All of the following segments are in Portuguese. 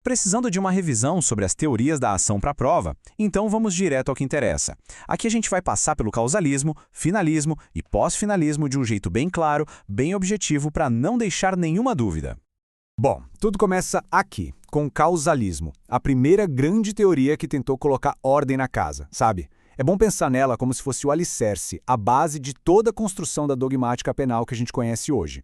Precisando de uma revisão sobre as teorias da ação para a prova, então vamos direto ao que interessa. Aqui a gente vai passar pelo causalismo, finalismo e pós-finalismo de um jeito bem claro, bem objetivo para não deixar nenhuma dúvida. Bom, tudo começa aqui, com o causalismo, a primeira grande teoria que tentou colocar ordem na casa, sabe? É bom pensar nela como se fosse o alicerce, a base de toda a construção da dogmática penal que a gente conhece hoje.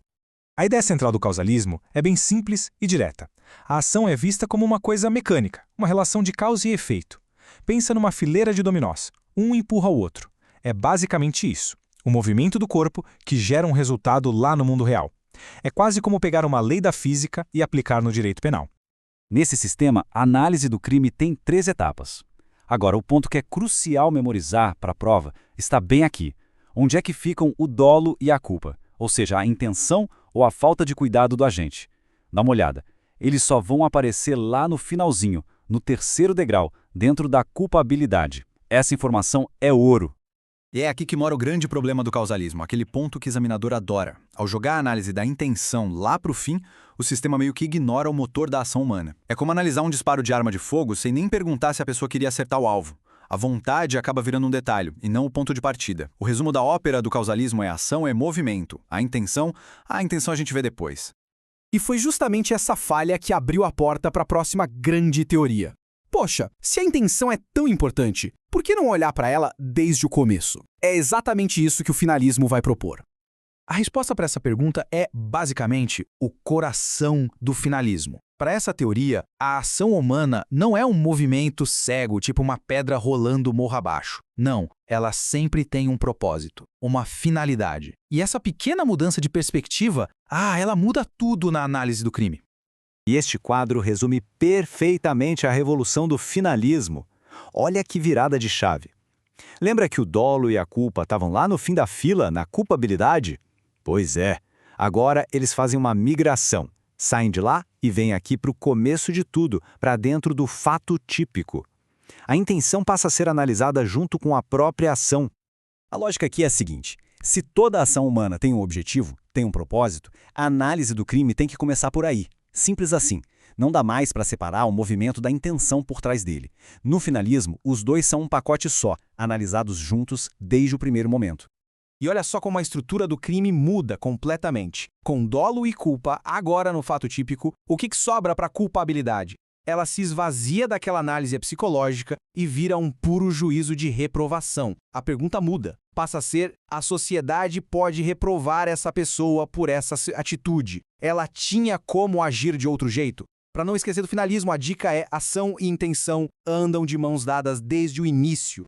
A ideia central do causalismo é bem simples e direta. A ação é vista como uma coisa mecânica, uma relação de causa e efeito. Pensa numa fileira de dominós. Um empurra o outro. É basicamente isso. O movimento do corpo que gera um resultado lá no mundo real. É quase como pegar uma lei da física e aplicar no direito penal. Nesse sistema, a análise do crime tem 3 etapas. Agora, o ponto que é crucial memorizar para a prova está bem aqui. Onde é que ficam o dolo e a culpa? Ou seja, a intenção ou a falta de cuidado do agente. Dá uma olhada. Eles só vão aparecer lá no finalzinho, no 3º degrau, dentro da culpabilidade. Essa informação é ouro. E é aqui que mora o grande problema do causalismo, aquele ponto que o examinador adora. Ao jogar a análise da intenção lá para o fim, o sistema meio que ignora o motor da ação humana. É como analisar um disparo de arma de fogo sem nem perguntar se a pessoa queria acertar o alvo. A vontade acaba virando um detalhe, e não o ponto de partida. O resumo da ópera do causalismo é ação é movimento. A intenção a gente vê depois. E foi justamente essa falha que abriu a porta para a próxima grande teoria. Poxa, se a intenção é tão importante, por que não olhar para ela desde o começo? É exatamente isso que o finalismo vai propor. A resposta para essa pergunta é, basicamente, o coração do finalismo. Para essa teoria, a ação humana não é um movimento cego, tipo uma pedra rolando morro abaixo. Não, ela sempre tem um propósito, uma finalidade. E essa pequena mudança de perspectiva, ela muda tudo na análise do crime. E este quadro resume perfeitamente a revolução do finalismo. Olha que virada de chave. Lembra que o dolo e a culpa estavam lá no fim da fila, na culpabilidade? Pois é, agora eles fazem uma migração. Saem de lá e vêm aqui para o começo de tudo, para dentro do fato típico. A intenção passa a ser analisada junto com a própria ação. A lógica aqui é a seguinte: se toda ação humana tem um objetivo, tem um propósito, a análise do crime tem que começar por aí. Simples assim. Não dá mais para separar o movimento da intenção por trás dele. No finalismo, os dois são um pacote só, analisados juntos desde o primeiro momento. E olha só como a estrutura do crime muda completamente. Com dolo e culpa, agora no fato típico, o que sobra para a culpabilidade? Ela se esvazia daquela análise psicológica e vira um puro juízo de reprovação. A pergunta muda. Passa a ser: a sociedade pode reprovar essa pessoa por essa atitude? Ela tinha como agir de outro jeito? Para não esquecer do finalismo, a dica é: ação e intenção andam de mãos dadas desde o início.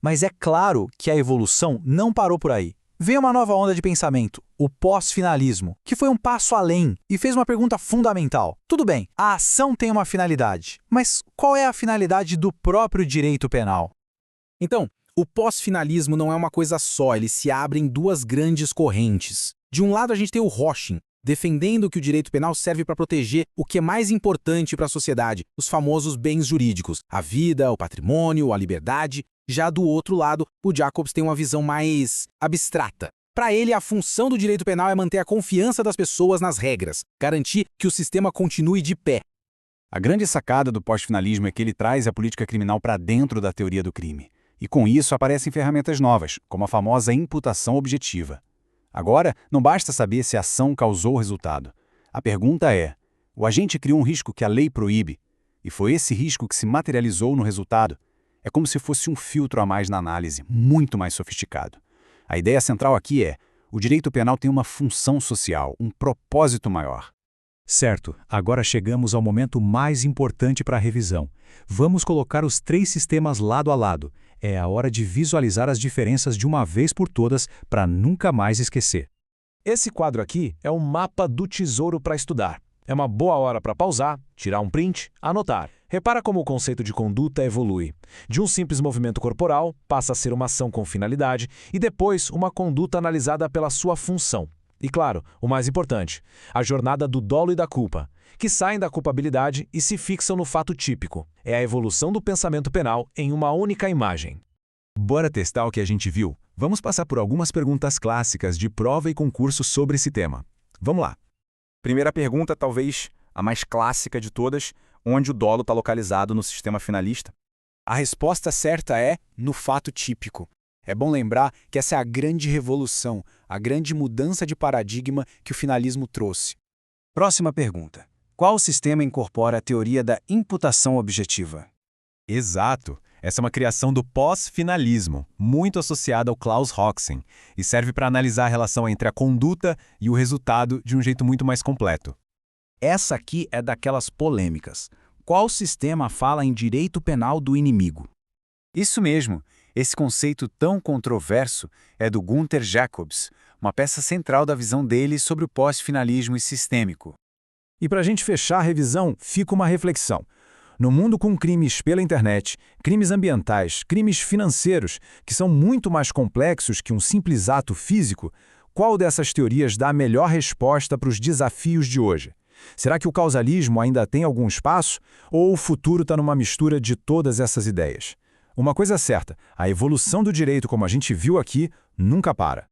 Mas é claro que a evolução não parou por aí. Veio uma nova onda de pensamento, o pós-finalismo, que foi um passo além e fez uma pergunta fundamental. Tudo bem, a ação tem uma finalidade, mas qual é a finalidade do próprio direito penal? Então, o pós-finalismo não é uma coisa só, ele se abre em 2 grandes correntes. De um lado a gente tem o Rochin, defendendo que o direito penal serve para proteger o que é mais importante para a sociedade, os famosos bens jurídicos, a vida, o patrimônio, a liberdade. Já do outro lado, o Jacobs tem uma visão mais abstrata. Para ele, a função do direito penal é manter a confiança das pessoas nas regras, garantir que o sistema continue de pé. A grande sacada do pós-finalismo é que ele traz a política criminal para dentro da teoria do crime. E com isso aparecem ferramentas novas, como a famosa imputação objetiva. Agora, não basta saber se a ação causou o resultado. A pergunta é: o agente criou um risco que a lei proíbe, e foi esse risco que se materializou no resultado. É como se fosse um filtro a mais na análise, muito mais sofisticado. A ideia central aqui é: o direito penal tem uma função social, um propósito maior. Certo, agora chegamos ao momento mais importante para a revisão. Vamos colocar os 3 sistemas lado a lado. É a hora de visualizar as diferenças de uma vez por todas para nunca mais esquecer. Esse quadro aqui é um mapa do tesouro para estudar. É uma boa hora para pausar, tirar um print, anotar. Repara como o conceito de conduta evolui. De um simples movimento corporal, passa a ser uma ação com finalidade e depois uma conduta analisada pela sua função. E claro, o mais importante, a jornada do dolo e da culpa, que saem da culpabilidade e se fixam no fato típico. É a evolução do pensamento penal em uma única imagem. Bora testar o que a gente viu? Vamos passar por algumas perguntas clássicas de prova e concurso sobre esse tema. Vamos lá. Primeira pergunta, talvez a mais clássica de todas: onde o dolo está localizado no sistema finalista? A resposta certa é no fato típico. É bom lembrar que essa é a grande revolução, a grande mudança de paradigma que o finalismo trouxe. Próxima pergunta. Qual sistema incorpora a teoria da imputação objetiva? Exato. Essa é uma criação do pós-finalismo, muito associada ao Klaus Hoxen, e serve para analisar a relação entre a conduta e o resultado de um jeito muito mais completo. Essa aqui é daquelas polêmicas. Qual sistema fala em direito penal do inimigo? Isso mesmo. Esse conceito tão controverso é do Gunther Jacobs, uma peça central da visão dele sobre o pós-finalismo e sistêmico. E para a gente fechar a revisão, fica uma reflexão. No mundo com crimes pela internet, crimes ambientais, crimes financeiros, que são muito mais complexos que um simples ato físico, qual dessas teorias dá a melhor resposta para os desafios de hoje? Será que o causalismo ainda tem algum espaço? Ou o futuro está numa mistura de todas essas ideias? Uma coisa é certa, a evolução do direito como a gente viu aqui nunca para.